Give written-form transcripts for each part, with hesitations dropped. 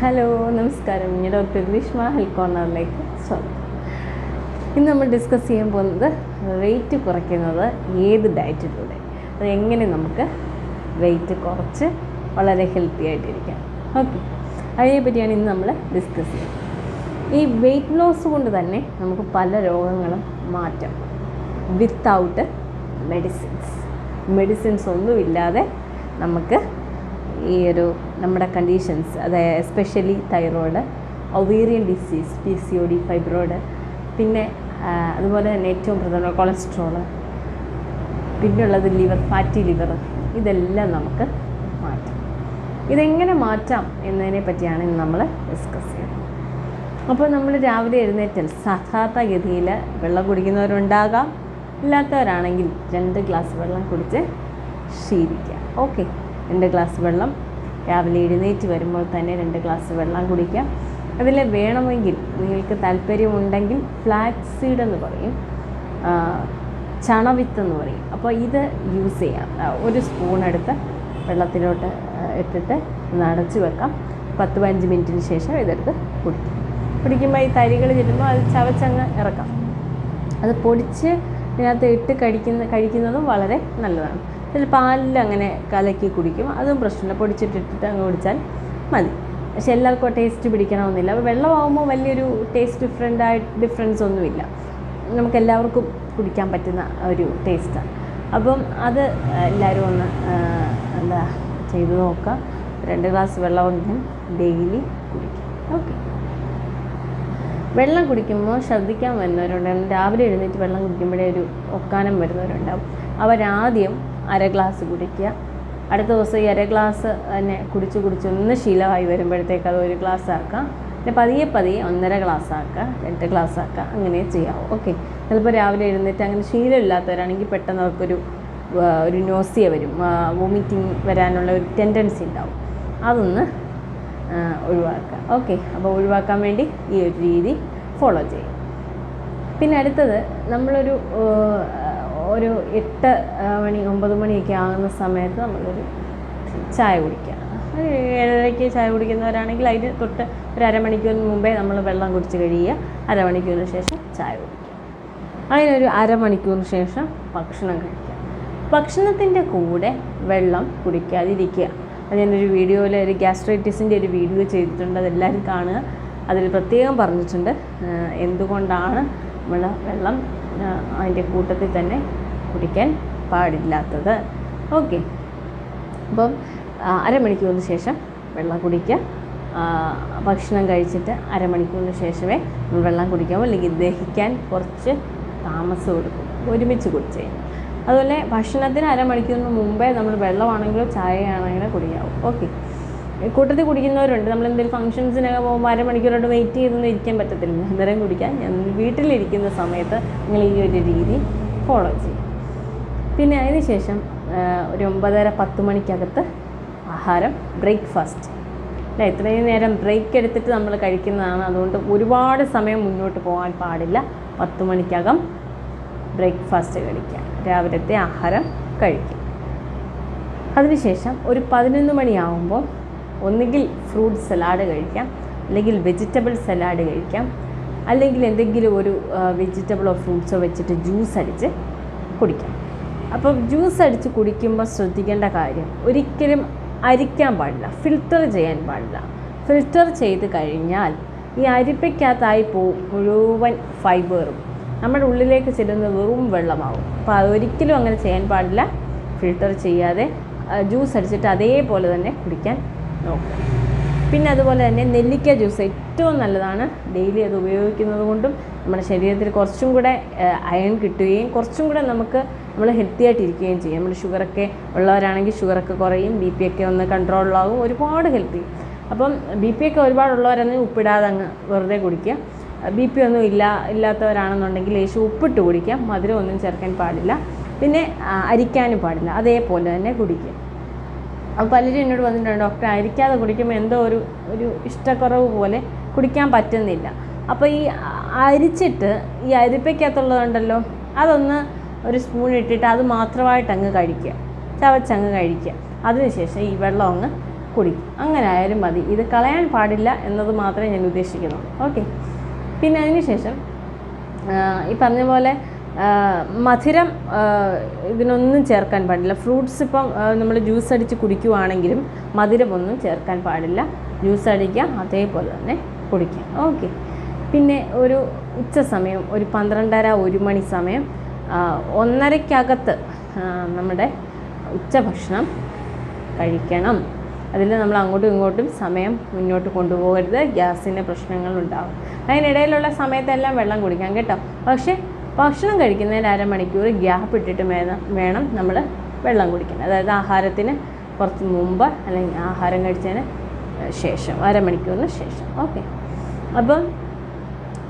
Hello നമസ്കാരം. ഞാൻ doctor Greeshma health കോർണറിലേക്ക് സ്വാഗതം. ഇന്ന് നമ്മൾ ഡിസ്കസ് ചെയ്യാൻ പോകുന്നത് വെയിറ്റ് കുറയ്ക്കുന്നത് ഏത് ഡയറ്റിലൂടെ, അത് എങ്ങനെ നമുക്ക് വെയിറ്റ് കുറച്ച് വളരെ ഹെൽത്തി ആയിട്ടിരിക്കാം. ഓക്കെ, അതിനെപ്പറ്റിയാണ് ഇന്ന് നമ്മൾ ഡിസ്കസ് ചെയ്യുന്നത്. ഈ വെയിറ്റ് ലോസ് കൊണ്ട് തന്നെ നമുക്ക് പല രോഗങ്ങളും മാറ്റാം വിത്തൗട്ട് മെഡിസിൻസ് ഒന്നുമില്ലാതെ നമുക്ക് ഈ ഒരു നമ്മുടെ കണ്ടീഷൻസ്, അതായത് especially thyroid, ovarian disease, PCOD, fibroid, പിന്നെ അതുപോലെ തന്നെ ഏറ്റവും പ്രധാന കൊളസ്ട്രോള്, പിന്നെയുള്ളത് ലിവർ, ഫാറ്റി ലിവർ, ഇതെല്ലാം നമുക്ക് മാറ്റാം. ഇതെങ്ങനെ മാറ്റാം എന്നതിനെ പറ്റിയാണ് ഇന്ന് നമ്മൾ ഡിസ്കസ് ചെയ്യുന്നത്. അപ്പോൾ നമ്മൾ രാവിലെ എഴുന്നേറ്റാൽ സാധാരണഗതിയിൽ വെള്ളം കുടിക്കുന്നവരുണ്ടാകാം, ഇല്ലാത്തവരാണെങ്കിൽ 2 ഗ്ലാസ് വെള്ളം കുടിച്ച് ശീലിക്കുക. ഓക്കെ, 2 ഗ്ലാസ് വെള്ളം രാവിലെ എഴുന്നേറ്റ് വരുമ്പോൾ തന്നെ 2 ഗ്ലാസ് വെള്ളം കുടിക്കാം. അതിൽ വേണമെങ്കിൽ നിങ്ങൾക്ക് താല്പര്യമുണ്ടെങ്കിൽ ഫ്ലാക്സ് സീഡ് എന്ന് പറയും, ചണവിത്ത് എന്ന് പറയും. അപ്പോൾ ഇത് യൂസ് ചെയ്യാം. 1 സ്പൂൺ എടുത്ത് വെള്ളത്തിലോട്ട് ഇട്ടിട്ട് ഒന്ന് അടച്ച് വെക്കാം. 10-15 മിനിറ്റിന് ശേഷം ഇതെടുത്ത് കുടിക്കുമ്പോൾ ഈ തരികൾ ചെല്ലുമ്പോൾ അത് ചവച്ചങ്ങ് ഇറക്കാം. അത് പൊടിച്ച് ഇതിനകത്ത് ഇട്ട് കഴിക്കുന്നതും വളരെ നല്ലതാണ്. ചില പാലിൽ അങ്ങനെ കലക്കി കുടിക്കും, അതും പ്രശ്നമില്ല. പൊടിച്ചിട്ടിട്ട് അങ്ങ് കുടിച്ചാൽ മതി. പക്ഷെ എല്ലാവർക്കും ടേസ്റ്റ് പിടിക്കണമെന്നില്ല. അപ്പോൾ വെള്ളമാകുമ്പോൾ വലിയൊരു ടേസ്റ്റ് ഡിഫറൻസ് ഒന്നുമില്ല. നമുക്കെല്ലാവർക്കും കുടിക്കാൻ പറ്റുന്ന ഒരു ടേസ്റ്റാണ്. അപ്പം അത് എല്ലാവരും ഒന്ന് ചെയ്ത് നോക്കുക. 2 ഗ്ലാസ് വെള്ളമെങ്കിലും ഡെയിലി കുടിക്കും. ഓക്കെ, വെള്ളം കുടിക്കുമ്പോൾ ശ്രദ്ധിക്കാൻ വരുന്നവരുണ്ടാകും. രാവിലെ എഴുന്നേറ്റ് വെള്ളം കുടിക്കുമ്പോഴേ ഒരു ഒക്കാനം വരുന്നവരുണ്ടാകും. അവരാദ്യം 1/2 ഗ്ലാസ് കുടിക്കുക. അടുത്ത ദിവസം ഈ 1/2 ഗ്ലാസ് തന്നെ കുടിച്ച് ഒന്ന് ശീലമായി വരുമ്പോഴത്തേക്ക് അത് 1 ഗ്ലാസ് ആക്കാം. പിന്നെ പതിയെ 1.5 ഗ്ലാസ് ആക്കുക, 2 ഗ്ലാസ് ആക്കുക, അങ്ങനെ ചെയ്യാവും. ഓക്കെ, ചിലപ്പോൾ രാവിലെ എഴുന്നേറ്റ് അങ്ങനെ ശീലമില്ലാത്തവരാണെങ്കിൽ പെട്ടെന്ന് അവർക്കൊരു നോസിയ വരും, വോമിറ്റിംഗ് വരാനുള്ള ഒരു ടെൻഡൻസി ഉണ്ടാവും. അതൊന്ന് ഒഴിവാക്കുക. ഓക്കെ, അപ്പോൾ ഒഴിവാക്കാൻ വേണ്ടി ഈ ഒരു രീതി ഫോളോ ചെയ്യും. പിന്നെ അടുത്തത്, നമ്മളൊരു 8 മണി 9 മണിയൊക്കെ ആകുന്ന സമയത്ത് നമ്മളൊരു ചായ കുടിക്കുക. 7:30 ചായ കുടിക്കുന്നവരാണെങ്കിൽ അതിന് തൊട്ട് ഒരു അരമണിക്കൂറിന് മുമ്പേ നമ്മൾ വെള്ളം കുടിച്ച് കഴിയുക. അരമണിക്കൂറിന് ശേഷം ചായ കുടിക്കുക. അതിനൊരു അരമണിക്കൂറിന് ശേഷം ഭക്ഷണം കഴിക്കുക. ഭക്ഷണത്തിൻ്റെ കൂടെ വെള്ളം കുടിക്കാതിരിക്കുക. അത് ഞാനൊരു വീഡിയോയിൽ ഒരു ഗ്യാസ്ട്രൈറ്റിസിൻ്റെ ഒരു വീഡിയോ ചെയ്തിട്ടുണ്ട്, അതെല്ലാവരും കാണുക. അതിൽ പ്രത്യേകം പറഞ്ഞിട്ടുണ്ട് എന്തുകൊണ്ടാണ് നമ്മൾ വെള്ളം അതിൻ്റെ കൂട്ടത്തിൽ തന്നെ കുടിക്കാൻ പാടില്ലാത്തത്. ഓക്കെ, അപ്പം അരമണിക്കൂറിന് ശേഷം വെള്ളം കുടിക്കുക. ഭക്ഷണം കഴിച്ചിട്ട് അരമണിക്കൂറിന് ശേഷമേ വെള്ളം കുടിക്കാവൂ, അല്ലെങ്കിൽ ദഹിക്കാൻ കുറച്ച് താമസം എടുക്കും ഒരുമിച്ച് കുടിച്ച് കഴിഞ്ഞാൽ. അതുപോലെ ഭക്ഷണത്തിന് അരമണിക്കൂറിന് മുമ്പേ നമ്മൾ വെള്ളമാണെങ്കിലോ ചായയാണെങ്കിലോ കുടിക്കാവും. ഓക്കെ, കൂട്ടത്തിൽ കുടിക്കുന്നവരുണ്ട്. നമ്മളെന്തെങ്കിലും ഫംഗ്ഷൻസിനൊക്കെ പോകുമ്പോൾ അരമണിക്കൂറോട് വെയിറ്റ് ചെയ്തൊന്നും ഇരിക്കാൻ പറ്റത്തില്ല. അന്നേരം കുടിക്കാൻ വീട്ടിലിരിക്കുന്ന സമയത്ത് നിങ്ങൾ ഈ ഒരു രീതി ഫോളോ ചെയ്യും. പിന്നെ അതിന് ശേഷം ഒരു 9:30-10 മണിക്കകത്ത് ആഹാരം, ബ്രേക്ക്ഫാസ്റ്റ്. ഇത്രയും നേരം ബ്രേക്ക് എടുത്തിട്ട് നമ്മൾ കഴിക്കുന്നതാണ്. അതുകൊണ്ട് ഒരുപാട് സമയം മുന്നോട്ട് പോകാൻ പാടില്ല. 10 മണിക്കകം ബ്രേക്ക്ഫാസ്റ്റ് കഴിക്കുക, രാവിലത്തെ ആഹാരം കഴിക്കുക. അതിനുശേഷം ഒരു 11 മണിയാകുമ്പോൾ ഒന്നുകിൽ ഫ്രൂട്ട് സലാഡ് കഴിക്കാം, അല്ലെങ്കിൽ വെജിറ്റബിൾ സലാഡ് കഴിക്കാം, അല്ലെങ്കിൽ എന്തെങ്കിലും ഒരു വെജിറ്റബിളോ ഫ്രൂട്ട്സോ വെച്ചിട്ട് ജ്യൂസ് അടിച്ച് കുടിക്കാം. അപ്പം ജ്യൂസ് അടിച്ച് കുടിക്കുമ്പോൾ ശ്രദ്ധിക്കേണ്ട കാര്യം, ഒരിക്കലും അരിക്കാൻ പാടില്ല, ഫിൽറ്റർ ചെയ്യാൻ പാടില്ല. ഫിൽറ്റർ ചെയ്ത് കഴിഞ്ഞാൽ ഈ അരിപ്പയ്ക്കകത്തായി പോവും മുഴുവൻ ഫൈബറും, നമ്മുടെ ഉള്ളിലേക്ക് ചെല്ലുന്ന വെറും വെള്ളമാവും. അപ്പോൾ അതൊരിക്കലും അങ്ങനെ ചെയ്യാൻ പാടില്ല. ഫിൽറ്റർ ചെയ്യാതെ ജ്യൂസ് അടിച്ചിട്ട് അതേപോലെ തന്നെ കുടിക്കാൻ നോക്കുക. പിന്നെ അതുപോലെ തന്നെ നെല്ലിക്ക ജ്യൂസ് ഏറ്റവും നല്ലതാണ്. ഡെയിലി അത് ഉപയോഗിക്കുന്നത് കൊണ്ടും നമ്മുടെ ശരീരത്തിൽ കുറച്ചും കൂടെ അയൺ കിട്ടുകയും കുറച്ചും കൂടെ നമ്മൾ ഹെൽത്തി ആയിട്ടിരിക്കുകയും ചെയ്യും. നമ്മൾ ഷുഗറൊക്കെ ഉള്ളവരാണെങ്കിൽ ഷുഗറൊക്കെ കുറയും, BP ഒക്കെ ഒന്ന് കൺട്രോളിലാകും, ഒരുപാട് ഹെൽപ്പ് ചെയ്യും. അപ്പം BP ഒക്കെ ഒരുപാടുള്ളവരാണെങ്കിൽ ഉപ്പിടാതെ അങ്ങ് വെറുതെ കുടിക്കുക. BP ഒന്നും ഇല്ലാത്തവരാണെന്നുണ്ടെങ്കിൽ ലേശം ഉപ്പിട്ട് കുടിക്കാം, മധുരം ഒന്നും ചേർക്കാൻ പാടില്ല. പിന്നെ അരിക്കാനും പാടില്ല, അതേപോലെ തന്നെ കുടിക്കുക. അപ്പോൾ പലരും എന്നോട് വന്നിട്ടുണ്ട്, ഡോക്ടർ അരിക്കാതെ കുടിക്കുമ്പോൾ എന്തോ ഒരു ഇഷ്ടക്കുറവ് പോലെ കുടിക്കാൻ പറ്റുന്നില്ല. അപ്പോൾ ഈ അരിച്ചിട്ട് ഈ അരിപ്പയ്ക്കകത്തുള്ളതുണ്ടല്ലോ, അതൊന്ന് ഒരു സ്പൂൺ ഇട്ടിട്ട് അത് മാത്രമായിട്ട് അങ്ങ് കഴിക്കുക, ചവച്ചങ്ങ് കഴിക്കുക. അതിനുശേഷം ഈ വെള്ളം അങ്ങ് കുടിക്കും. അങ്ങനെ ആയാലും മതി, ഇത് കളയാൻ പാടില്ല എന്നത് മാത്രമേ ഞാൻ ഉദ്ദേശിക്കുന്നുള്ളൂ. ഓക്കെ. പിന്നെ അതിന് ശേഷം ഈ പറഞ്ഞ പോലെ മധുരം ഇതിനൊന്നും ചേർക്കാൻ പാടില്ല. ഫ്രൂട്ട്സ് ഇപ്പം നമ്മൾ ജ്യൂസ് അടിച്ച് കുടിക്കുവാണെങ്കിലും മധുരമൊന്നും ചേർക്കാൻ പാടില്ല. ജ്യൂസ് അടിക്കുക, അതേപോലെ തന്നെ കുടിക്കുക. ഓക്കെ. പിന്നെ ഒരു ഉച്ച സമയം, ഒരു 12:30-1 മണി സമയം, 1:30-ക്കകത്ത് നമ്മുടെ ഉച്ചഭക്ഷണം കഴിക്കണം. അതിൽ നമ്മൾ അങ്ങോട്ടും ഇങ്ങോട്ടും സമയം മുന്നോട്ട് കൊണ്ടുപോകരുത്, ഗ്യാസിൻ്റെ പ്രശ്നങ്ങളുണ്ടാകും. അതിനിടയിലുള്ള സമയത്തെല്ലാം വെള്ളം കുടിക്കാം കേട്ടോ. പക്ഷേ ഭക്ഷണം കഴിക്കുന്നതിന് അരമണിക്കൂർ ഗ്യാപ്പ് ഇട്ടിട്ട് വേണം നമ്മൾ വെള്ളം കുടിക്കാൻ. അതായത് ആഹാരത്തിന് കുറച്ച് മുമ്പ് അല്ലെങ്കിൽ ആഹാരം കഴിച്ചതിന് ശേഷം, അരമണിക്കൂറിന് ശേഷം. ഓക്കെ. അപ്പം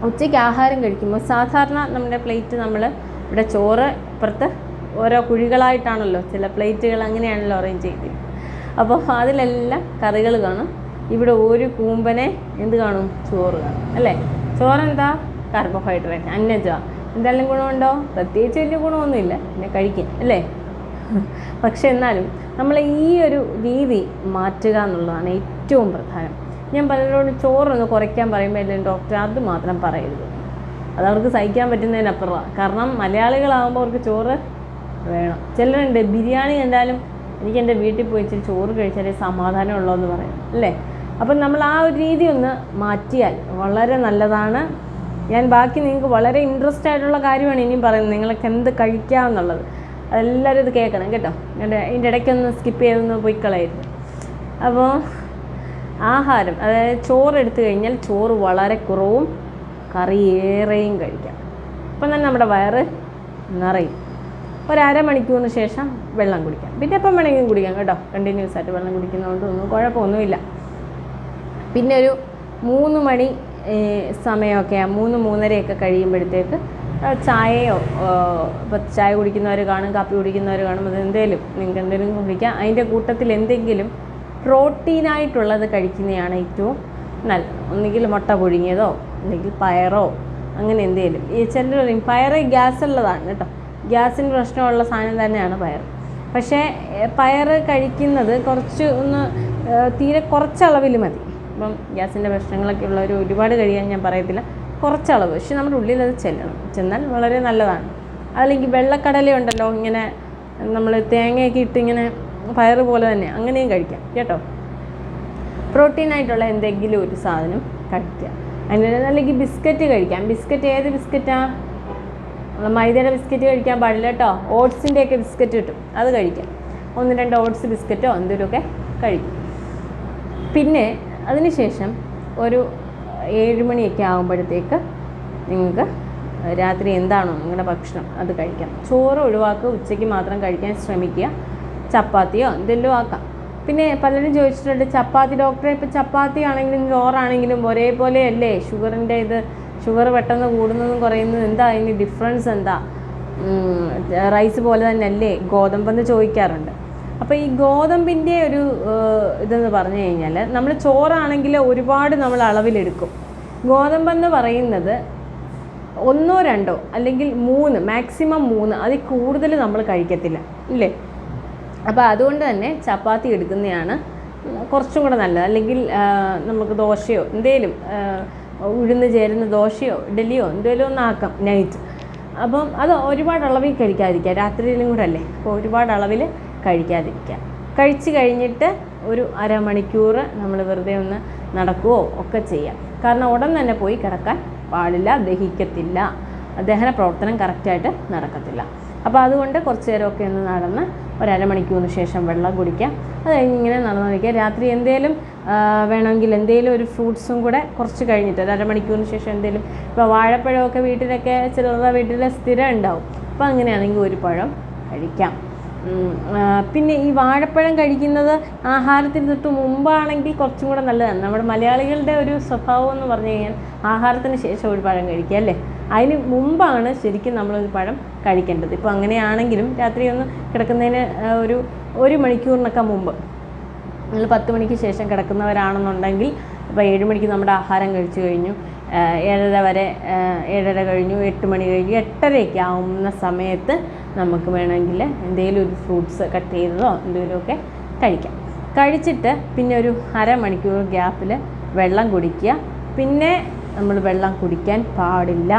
ഉച്ചയ്ക്ക് ആഹാരം കഴിക്കുമ്പോൾ സാധാരണ നമ്മുടെ പ്ലേറ്റ്, നമ്മൾ ഇവിടെ ചോറ് ഇപ്പുറത്ത് ഓരോ കുഴികളായിട്ടാണല്ലോ, ചില പ്ലേറ്റുകൾ അങ്ങനെയാണല്ലോ അറേഞ്ച് ചെയ്തിരിക്കുന്നത്. അപ്പോൾ അതിലെല്ലാം കറികൾ കാണും. ഇവിടെ ഒരു കൂമ്പനെ എന്ത് കാണും? ചോറ് കാണും അല്ലേ. ചോറെന്താ? കാർബോഹൈഡ്രേറ്റ്, അന്നജ. എന്തെല്ലാം ഗുണമുണ്ടോ? പ്രത്യേകിച്ച് വലിയ ഗുണമൊന്നുമില്ല, പിന്നെ കഴിക്കും അല്ലേ. പക്ഷെ എന്നാലും നമ്മൾ ഈ ഒരു രീതി മാറ്റുക എന്നുള്ളതാണ് ഏറ്റവും പ്രധാനം. ഞാൻ പലരോടും ചോറൊന്ന് കുറയ്ക്കാൻ പറയുമ്പോൾ എല്ലാം ഡോക്ടർ അത് മാത്രം പറയരുത്, അതവർക്ക് സഹിക്കാൻ പറ്റുന്നതിനപ്പുറമാണ്. കാരണം മലയാളികളാകുമ്പോൾ അവർക്ക് ചോറ് വേണം. ചിലരുണ്ട് ബിരിയാണി കണ്ടാലും എനിക്ക് എൻ്റെ വീട്ടിൽ പോയി ഇച്ചിരി ചോറ് കഴിച്ചാലേ സമാധാനം ഉള്ളൂ പറയും അല്ലേ. അപ്പം നമ്മൾ ആ ഒരു രീതി ഒന്ന് മാറ്റിയാൽ വളരെ നല്ലതാണ്. ഞാൻ ബാക്കി നിങ്ങൾക്ക് വളരെ ഇൻട്രസ്റ്റ് ആയിട്ടുള്ള കാര്യമാണ് ഇനിയും പറയുന്നത്, നിങ്ങൾക്ക് എന്ത് കഴിക്കാമെന്നുള്ളത്. അതെല്ലാവരും ഇത് കേൾക്കണം കേട്ടോ. ഇതിൻ്റെ ഇടയ്ക്കൊന്ന് സ്കിപ്പ് ചെയ്തൊന്ന് പോയി കളയരുത്. അപ്പോൾ ആഹാരം, അതായത് ചോറ് എടുത്തു കഴിഞ്ഞാൽ ചോറ് വളരെ കുറവും കറി ഏറെയും കഴിക്കാം. അപ്പം തന്നെ നമ്മുടെ വയറ് നിറയും. ഒരു അരമണിക്കൂറിന് ശേഷം വെള്ളം കുടിക്കാം. പിന്നെ എപ്പം വേണമെങ്കിലും കുടിക്കാം കേട്ടോ. കണ്ടിന്യൂസ് ആയിട്ട് വെള്ളം കുടിക്കുന്നതുകൊണ്ട് ഒന്നും കുഴപ്പമൊന്നുമില്ല. പിന്നെ ഒരു 3 മണി സമയമൊക്കെ 3-3:30 കഴിയുമ്പോഴത്തേക്ക് ചായയോ, ഇപ്പോൾ ചായ കുടിക്കുന്നവർ കാണും, കാപ്പി കുടിക്കുന്നവർ കാണും, അത് നിങ്ങൾക്ക് എന്തെങ്കിലും കുടിക്കാം. അതിൻ്റെ കൂട്ടത്തിൽ എന്തെങ്കിലും പ്രോട്ടീനായിട്ടുള്ളത് കഴിക്കുന്നതാണ് ഏറ്റവും നല്ലത്. ഒന്നുകിൽ മുട്ട പുഴുങ്ങിയതോ അല്ലെങ്കിൽ പയറോ അങ്ങനെ എന്തെങ്കിലും. ഈ ചിലർ പറയും പയറ് ഗ്യാസ് ഉള്ളതാണ് കേട്ടോ. ഗ്യാസിന് പ്രശ്നമുള്ള സാധനം തന്നെയാണ് പയർ. പക്ഷേ പയർ കഴിക്കുന്നത് തീരെ കുറച്ചളവിൽ മതി. ഇപ്പം ഗ്യാസിൻ്റെ പ്രശ്നങ്ങളൊക്കെ ഉള്ളവർ ഒരുപാട് കഴിയാൻ ഞാൻ പറയത്തില്ല, കുറച്ചളവ്. പക്ഷെ നമ്മുടെ ഉള്ളിൽ അത് ചെന്നാൽ വളരെ നല്ലതാണ്. അല്ലെങ്കിൽ വെള്ളക്കടല ഉണ്ടല്ലോ, ഇങ്ങനെ നമ്മൾ തേങ്ങയൊക്കെ ഇട്ട് ഇങ്ങനെ പയർ പോലെ തന്നെ അങ്ങനെയും കഴിക്കാം കേട്ടോ. പ്രോട്ടീനായിട്ടുള്ള എന്തെങ്കിലും ഒരു സാധനം കഴിക്കുക. അല്ലെങ്കിൽ ബിസ്ക്കറ്റ് കഴിക്കാം. ബിസ്ക്കറ്റ് ഏത് ബിസ്ക്കറ്റാണ്? നമ്മൾ മൈദയുടെ ബിസ്ക്കറ്റ് കഴിക്കാൻ പാടില്ല കേട്ടോ. ഓട്സിൻ്റെയൊക്കെ ബിസ്ക്കറ്റ് കിട്ടും, അത് കഴിക്കാം. 1-2 ഓട്സ് ബിസ്ക്കറ്റോ എന്തെങ്കിലുമൊക്കെ കഴിക്കും. പിന്നെ അതിന് ശേഷം ഒരു 7 മണിയൊക്കെ ആകുമ്പോഴത്തേക്ക് നിങ്ങൾക്ക് രാത്രി എന്താണോ നിങ്ങളുടെ ഭക്ഷണം അത് കഴിക്കാം. ചോറ് ഒഴിവാക്കുക, ഉച്ചയ്ക്ക് മാത്രം കഴിക്കാൻ ശ്രമിക്കുക. ചപ്പാത്തിയോ എന്തെങ്കിലും ആക്കാം. പിന്നെ പലരും ചോദിച്ചിട്ടുണ്ട്, ചപ്പാത്തി ഡോക്ടറെ, ഇപ്പോൾ ചപ്പാത്തി ആണെങ്കിലും ചോറാണെങ്കിലും ഒരേപോലെ അല്ലേ ഷുഗറിൻ്റെ ഷുഗർ പെട്ടെന്ന് കൂടുന്നതും കുറയുന്നതും, എന്താ അതിന് ഡിഫറൻസ് എന്താ? റൈസ് പോലെ തന്നെ അല്ലേ ഗോതമ്പെന്ന് ചോദിക്കാറുണ്ട്. അപ്പോൾ ഈ ഗോതമ്പിൻ്റെ ഒരു ഇതെന്ന് പറഞ്ഞു കഴിഞ്ഞാൽ, നമ്മൾ ചോറാണെങ്കിൽ ഒരുപാട് നമ്മൾ അളവിലെടുക്കും. ഗോതമ്പെന്ന് പറയുന്നത് 1-2 അല്ലെങ്കിൽ 3, മാക്സിമം 3, അതിൽ കൂടുതൽ നമ്മൾ കഴിക്കത്തില്ല ഇല്ലേ. അപ്പോൾ അതുകൊണ്ട് തന്നെ ചപ്പാത്തി എടുക്കുന്നതാണ് കുറച്ചും കൂടെ നല്ലത്. അല്ലെങ്കിൽ നമുക്ക് ദോശയോ എന്തേലും ഉഴുന്ന് ചേരുന്ന ദോശയോ ഇഡലിയോ എന്തെങ്കിലും ഒന്നാക്കാം നൈറ്റ്. അപ്പം അത് ഒരുപാട് അളവിൽ കഴിക്കാതിരിക്കുക, രാത്രിയിലും കൂടെ അല്ലേ. അപ്പോൾ ഒരുപാട് അളവിൽ കഴിക്കാതിരിക്കുക. കഴിച്ച് കഴിഞ്ഞിട്ട് ഒരു അരമണിക്കൂർ നമ്മൾ വെറുതെ ഒന്ന് നടക്കുകയോ ഒക്കെ ചെയ്യാം. കാരണം ഉടൻ തന്നെ പോയി കിടക്കാൻ പാടില്ല, ദഹിക്കത്തില്ല, ദഹന പ്രവർത്തനം കറക്റ്റായിട്ട് നടക്കത്തില്ല. അപ്പോൾ അതുകൊണ്ട് കുറച്ച് നേരമൊക്കെ ഒന്ന് നടന്ന് ഒരു അരമണിക്കൂറിന് ശേഷം വെള്ളം കുടിക്കാം. അത് കഴിഞ്ഞ് ഇങ്ങനെ നടന്നു വയ്ക്കുക. രാത്രി എന്തെങ്കിലും വേണമെങ്കിൽ എന്തെങ്കിലും ഒരു ഫ്രൂട്ട്സും കൂടെ കുറച്ച് കഴിഞ്ഞിട്ട് ഒരു അരമണിക്കൂറിന് ശേഷം എന്തെങ്കിലും, ഇപ്പോൾ വാഴപ്പഴമൊക്കെ വീട്ടിലൊക്കെ ചിലരുടെ വീട്ടിൽ സ്ഥിരം ഉണ്ടാവും. അപ്പോൾ അങ്ങനെയാണെങ്കിൽ ഒരു പഴം കഴിക്കാം. പിന്നെ ഈ വാഴപ്പഴം കഴിക്കുന്നത് ആഹാരത്തിന് തൊട്ട് മുമ്പാണെങ്കിൽ കുറച്ചും കൂടെ നല്ലതാണ്. നമ്മുടെ മലയാളികളുടെ ഒരു സ്വഭാവം എന്ന് പറഞ്ഞു കഴിഞ്ഞാൽ ആഹാരത്തിന് ശേഷം ഒരു പഴം കഴിക്കുക അല്ലേ. അതിന് മുമ്പാണ് ശരിക്കും നമ്മളൊരു പഴം കഴിക്കേണ്ടത്. ഇപ്പോൾ അങ്ങനെയാണെങ്കിലും രാത്രി ഒന്ന് കിടക്കുന്നതിന് ഒരു മണിക്കൂറിനൊക്കെ മുമ്പ്, നിങ്ങൾ 10 മണിക്ക് ശേഷം കിടക്കുന്നവരാണെന്നുണ്ടെങ്കിൽ, ഇപ്പോൾ 7 മണിക്ക് നമ്മുടെ ആഹാരം കഴിച്ചു കഴിഞ്ഞു, 7:30 വരെ, 7:30 കഴിഞ്ഞു, 8 മണി കഴിഞ്ഞു, 8:30 ആവുന്ന സമയത്ത് നമുക്ക് വേണമെങ്കിൽ എന്തെങ്കിലും ഒരു ഫ്രൂട്ട്സ് കട്ട് ചെയ്തതോ എന്തെങ്കിലുമൊക്കെ കഴിക്കാം. കഴിച്ചിട്ട് പിന്നെ ഒരു അരമണിക്കൂർ ഗ്യാപ്പിൽ വെള്ളം കുടിക്കുക. പിന്നെ നമ്മൾ വെള്ളം കുടിക്കാൻ പാടില്ല.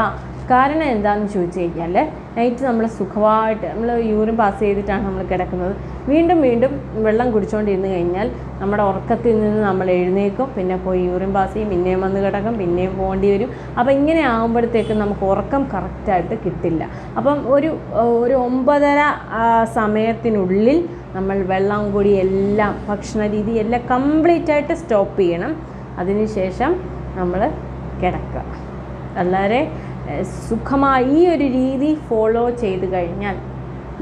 കാരണം എന്താണെന്ന് ചോദിച്ചു കഴിഞ്ഞാൽ നൈറ്റ് നമ്മൾ സുഖമായിട്ട് നമ്മൾ യൂറിൻ പാസ് ചെയ്തിട്ടാണ് നമ്മൾ കിടക്കുന്നത്. വീണ്ടും വീണ്ടും വെള്ളം കുടിച്ചുകൊണ്ടിരുന്ന് കഴിഞ്ഞാൽ നമ്മുടെ ഉറക്കത്തിൽ നിന്ന് നമ്മൾ എഴുന്നേൽക്കും, പിന്നെ പോയി യൂറിൻ പാസ് ചെയ്യും, പിന്നെയും വന്ന് കിടക്കും, പിന്നെയും പോകേണ്ടി വരും. അപ്പോൾ ഇങ്ങനെ ആകുമ്പോഴത്തേക്കും നമുക്ക് ഉറക്കം കറക്റ്റായിട്ട് കിട്ടില്ല. അപ്പം ഒരു 9:30 സമയത്തിനുള്ളിൽ നമ്മൾ വെള്ളം കൂടി എല്ലാം ഭക്ഷണ രീതി എല്ലാം കംപ്ലീറ്റായിട്ട് സ്റ്റോപ്പ് ചെയ്യണം. അതിനുശേഷം നമ്മൾ കിടക്കുക. വളരെ സുഖമായി ഈ ഒരു രീതി ഫോളോ ചെയ്ത് കഴിഞ്ഞാൽ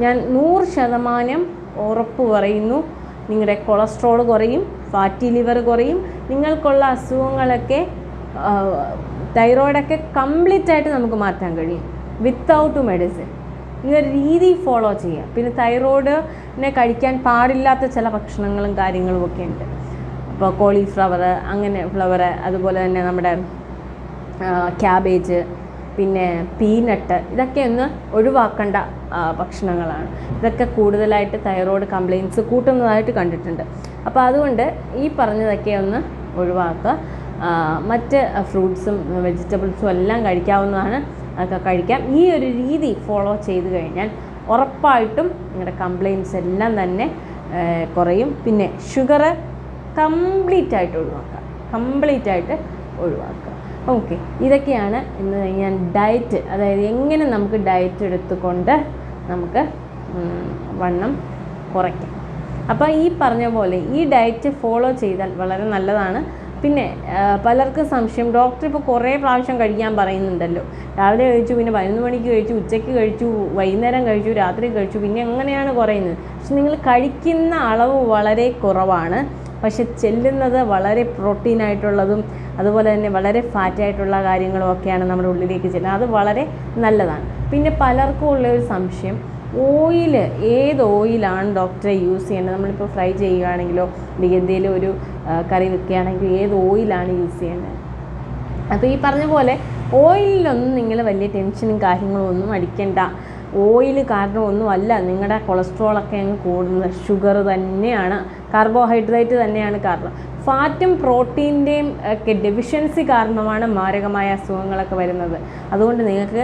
ഞാൻ 100% ഉറപ്പ് പറയുന്നു, നിങ്ങളുടെ കൊളസ്ട്രോൾ കുറയും, ഫാറ്റി ലിവർ കുറയും, നിങ്ങൾക്കുള്ള അസുഖങ്ങളൊക്കെ തൈറോയിഡൊക്കെ കംപ്ലീറ്റായിട്ട് നമുക്ക് മാറ്റാൻ കഴിയും വിത്തൗട്ട് മെഡിസിൻ. ഈ ഒരു രീതി ഫോളോ ചെയ്യുക. പിന്നെ തൈറോയിഡിനെ കഴിക്കാൻ പാടില്ലാത്ത ചില ഭക്ഷണങ്ങളും കാര്യങ്ങളും ഒക്കെ ഉണ്ട്. അപ്പോൾ കോളിഫ്ലവർ, അങ്ങനെ ഫ്ലവർ, അതുപോലെ തന്നെ നമ്മുടെ ക്യാബേജ്, പിന്നെ പീനട്ട്, ഇതൊക്കെ ഒന്ന് ഒഴിവാക്കേണ്ട ഭക്ഷണങ്ങളാണ്. ഇതൊക്കെ കൂടുതലായിട്ട് തൈറോയ്ഡ് കംപ്ലയിൻറ്റ്സ് കൂട്ടുന്നതായിട്ട് കണ്ടിട്ടുണ്ട്. അപ്പോൾ അതുകൊണ്ട് ഈ പറഞ്ഞതൊക്കെ ഒന്ന് ഒഴിവാക്കുക. മറ്റ് ഫ്രൂട്ട്സും വെജിറ്റബിൾസും എല്ലാം കഴിക്കാവുന്നതാണ്, അതൊക്കെ കഴിക്കാം. ഈ ഒരു രീതി ഫോളോ ചെയ്ത് കഴിഞ്ഞാൽ ഉറപ്പായിട്ടും നിങ്ങളുടെ കംപ്ലയിൻറ്റ്സ് എല്ലാം തന്നെ കുറയും. പിന്നെ ഷുഗർ കംപ്ലീറ്റായിട്ട് ഒഴിവാക്കുക. ഓക്കെ, ഇതൊക്കെയാണ് ഇന്ന് ഞാൻ ഡയറ്റ്, അതായത് എങ്ങനെ നമുക്ക് ഡയറ്റ് എടുത്തുകൊണ്ട് നമുക്ക് വണ്ണം കുറയ്ക്കാം. അപ്പോൾ ഈ പറഞ്ഞ പോലെ ഈ ഡയറ്റ് ഫോളോ ചെയ്താൽ വളരെ നല്ലതാണ്. പിന്നെ പലർക്കും സംശയം, ഡോക്ടർ ഇപ്പോൾ കുറേ പ്രാവശ്യം കഴിക്കാൻ പറയുന്നുണ്ടല്ലോ. രാവിലെ കഴിച്ചു, പിന്നെ 11 മണിക്ക് കഴിച്ചു, ഉച്ചയ്ക്ക് കഴിച്ചു, വൈകുന്നേരം കഴിച്ചു, രാത്രി കഴിച്ചു, പിന്നെ എങ്ങനെയാണ് കുറയുന്നത്? പക്ഷെ നിങ്ങൾ കഴിക്കുന്ന അളവ് വളരെ കുറവാണ്, പക്ഷെ ചെല്ലുന്നത് വളരെ പ്രോട്ടീനായിട്ടുള്ളതും അതുപോലെ തന്നെ വളരെ ഫാറ്റായിട്ടുള്ള കാര്യങ്ങളും ഒക്കെയാണ് നമ്മുടെ ഉള്ളിലേക്ക് ചെല്ലുന്നത്. അത് വളരെ നല്ലതാണ്. പിന്നെ പലർക്കും ഉള്ളൊരു സംശയം, ഓയിൽ, ഏത് ഓയിലാണ് ഡോക്ടറെ യൂസ് ചെയ്യേണ്ടത്? നമ്മളിപ്പോൾ ഫ്രൈ ചെയ്യുകയാണെങ്കിലോ അല്ലെങ്കിൽ എന്തെങ്കിലും ഒരു കറി വെക്കുകയാണെങ്കിലോ ഏത് ഓയിലാണ് യൂസ് ചെയ്യേണ്ടത്? അപ്പോൾ ഈ പറഞ്ഞ പോലെ ഓയിലൊന്നും നിങ്ങൾ വലിയ ടെൻഷനും കാര്യങ്ങളും ഒന്നും അടിക്കേണ്ട. ഓയിൽ കാരണമൊന്നുമല്ല നിങ്ങളുടെ കൊളസ്ട്രോളൊക്കെ അങ്ങ് കൂടുന്നത്, ഷുഗർ തന്നെയാണ്, കാർബോഹൈഡ്രേറ്റ് തന്നെയാണ് കാരണം. ഫാറ്റും പ്രോട്ടീൻ്റെയും ഒക്കെ ഡെഫിഷ്യൻസി കാരണമാണ് മാരകമായ അസുഖങ്ങളൊക്കെ വരുന്നത്. അതുകൊണ്ട് നിങ്ങൾക്ക്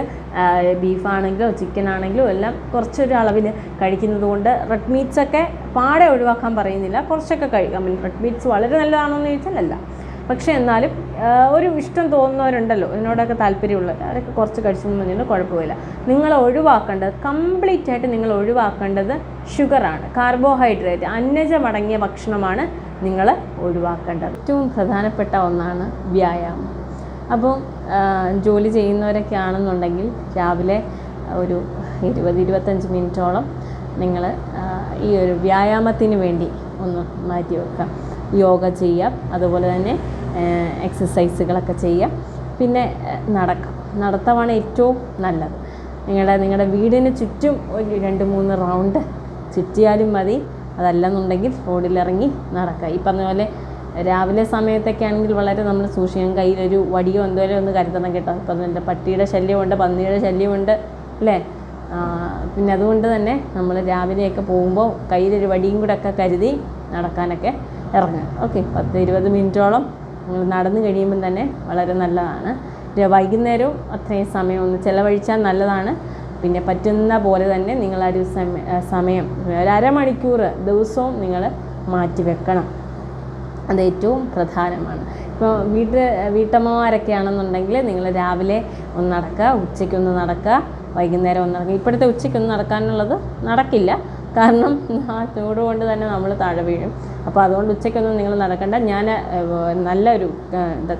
ബീഫാണെങ്കിലോ ചിക്കൻ ആണെങ്കിലോ എല്ലാം കുറച്ചൊരു അളവിൽ കഴിക്കുന്നത് കൊണ്ട്, റെഡ് മീറ്റ്സൊക്കെ പാടെ ഒഴിവാക്കാൻ പറയുന്നില്ല, കുറച്ചൊക്കെ കഴിക്കാം. റെഡ് മീറ്റ്സ് വളരെ നല്ലതാണോ എന്ന് ചോദിച്ചാൽ അല്ല, പക്ഷേ എന്നാലും ഒരു ഇഷ്ടം തോന്നുന്നവരുണ്ടല്ലോ, ഇതിനോടൊക്കെ താല്പര്യമുള്ളവർ, അവരൊക്കെ കുറച്ച് കഴിച്ചെന്ന് പറഞ്ഞാൽ കുഴപ്പമില്ല. നിങ്ങൾ ഒഴിവാക്കേണ്ടത്, കംപ്ലീറ്റായിട്ട് നിങ്ങൾ ഒഴിവാക്കേണ്ടത് ഷുഗറാണ്, കാർബോഹൈഡ്രേറ്റ്, അന്നജമടങ്ങിയ ഭക്ഷണമാണ് നിങ്ങൾ ഒഴിവാക്കേണ്ടത്. ഏറ്റവും പ്രധാനപ്പെട്ട ഒന്നാണ് വ്യായാമം. അപ്പോൾ ജോലി ചെയ്യുന്നവരൊക്കെ ആണെന്നുണ്ടെങ്കിൽ രാവിലെ ഒരു 20-25 മിനിറ്റോളം നിങ്ങൾ ഈ ഒരു വ്യായാമത്തിന് വേണ്ടി ഒന്ന് മാറ്റി വെക്കാം. യോഗ ചെയ്യാം, അതുപോലെ തന്നെ എക്സസൈസുകളൊക്കെ ചെയ്യാം. പിന്നെ നടത്തമാണ് ഏറ്റവും നല്ലത്. നിങ്ങളുടെ വീടിന് ചുറ്റും ഒരു 2-3 റൗണ്ട് ചുറ്റിയാലും മതി. അതല്ലെന്നുണ്ടെങ്കിൽ റോഡിലിറങ്ങി നടക്കുക. ഈ പറഞ്ഞ പോലെ രാവിലെ സമയത്തൊക്കെ ആണെങ്കിൽ വളരെ നമ്മൾ സൂക്ഷിക്കണം. കയ്യിലൊരു വടിയോ എന്തോലും ഒന്ന് കരുതണം കേട്ടോ. ഇപ്പം എൻ്റെ പട്ടിയുടെ ശല്യമുണ്ട്, പന്നിയുടെ ശല്യമുണ്ട് അല്ലേ? പിന്നെ അതുകൊണ്ട് തന്നെ നമ്മൾ രാവിലെയൊക്കെ പോകുമ്പോൾ കയ്യിലൊരു വടിയും കൂടെ ഒക്കെ കരുതി നടക്കാനൊക്കെ ഇറങ്ങുക. ഓക്കെ, 10-20 മിനിറ്റോളം നടന്നു കഴിയുമ്പം തന്നെ വളരെ നല്ലതാണ്. വൈകുന്നേരവും അത്രയും സമയം ഒന്ന് ചിലവഴിച്ചാൽ നല്ലതാണ്. പിന്നെ പറ്റുന്ന പോലെ തന്നെ നിങ്ങളൊരു സമയം, ഒരു അരമണിക്കൂർ ദിവസവും നിങ്ങൾ മാറ്റി വെക്കണം. അത് ഏറ്റവും പ്രധാനമാണ്. ഇപ്പോൾ വീട്ടമ്മമാരൊക്കെ ആണെന്നുണ്ടെങ്കിൽ നിങ്ങൾ രാവിലെ ഒന്ന് നടക്കുക, ഉച്ചയ്ക്കൊന്ന് നടക്കുക, വൈകുന്നേരം ഒന്ന് നടക്കുക. ഇപ്പോഴത്തെ ഉച്ചയ്ക്കൊന്ന് നടക്കാനുള്ളത് നടക്കില്ല, കാരണം ആ ചൂട് കൊണ്ട് തന്നെ നമ്മൾ താഴെ വീഴും. അപ്പോൾ അതുകൊണ്ട് ഉച്ചയ്ക്കൊന്നും നിങ്ങൾ നടക്കണ്ട. ഞാൻ നല്ലൊരു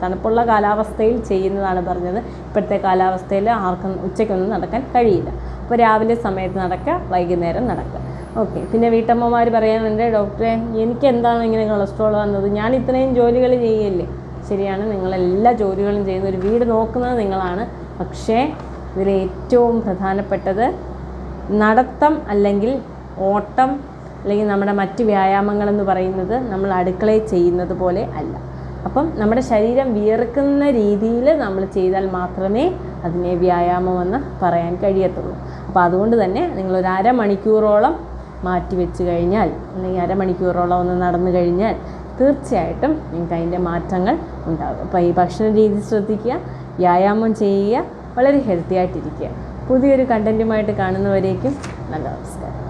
തണുപ്പുള്ള കാലാവസ്ഥയിൽ ചെയ്യുന്നതാണ് പറഞ്ഞത്. ഇപ്പോഴത്തെ കാലാവസ്ഥയിൽ ആർക്കും ഉച്ചയ്ക്കൊന്നും നടക്കാൻ കഴിയില്ല. അപ്പോൾ രാവിലെ സമയത്ത് നടക്കുക, വൈകുന്നേരം നടക്കുക. ഓക്കെ. പിന്നെ വീട്ടമ്മമാർ പറയാനുണ്ട്, ഡോക്ടറെ എനിക്ക് എന്താണ് ഇങ്ങനെ കൊളസ്ട്രോൾ വന്നത്? ഞാൻ ഇത്രയും ജോലികൾ ചെയ്യല്ലേ? ശരിയാണ്, നിങ്ങളെല്ലാ ജോലികളും ചെയ്യുന്ന, ഒരു വീട് നോക്കുന്നത് നിങ്ങളാണ്. പക്ഷേ ഇതിലേറ്റവും പ്രധാനപ്പെട്ടത് നടത്തം അല്ലെങ്കിൽ ഓട്ടം അല്ലെങ്കിൽ നമ്മുടെ മറ്റ് വ്യായാമങ്ങളെന്ന് പറയുന്നത് നമ്മൾ അടുക്കളയിൽ ചെയ്യുന്നത് പോലെ അല്ല. അപ്പം നമ്മുടെ ശരീരം വിയർക്കുന്ന രീതിയിൽ നമ്മൾ ചെയ്താൽ മാത്രമേ അതിനെ വ്യായാമമെന്ന് പറയാൻ കഴിയത്തുള്ളൂ. അപ്പോൾ അതുകൊണ്ട് തന്നെ നിങ്ങളൊരു അരമണിക്കൂറോളം മാറ്റി വെച്ച് കഴിഞ്ഞാൽ, അല്ലെങ്കിൽ അരമണിക്കൂറോളം ഒന്ന് നടന്നു കഴിഞ്ഞാൽ തീർച്ചയായിട്ടും നിങ്ങൾക്ക് അതിൻ്റെ മാറ്റങ്ങൾ ഉണ്ടാകും. അപ്പോൾ ഈ ഭക്ഷണ രീതി ശ്രദ്ധിക്കുക, വ്യായാമം ചെയ്യുക, വളരെ ഹെൽത്തി ആയിട്ടിരിക്കുക. പുതിയൊരു കണ്ടൻറ്റുമായിട്ട് കാണുന്നവരേക്കും നല്ല നമസ്കാരം.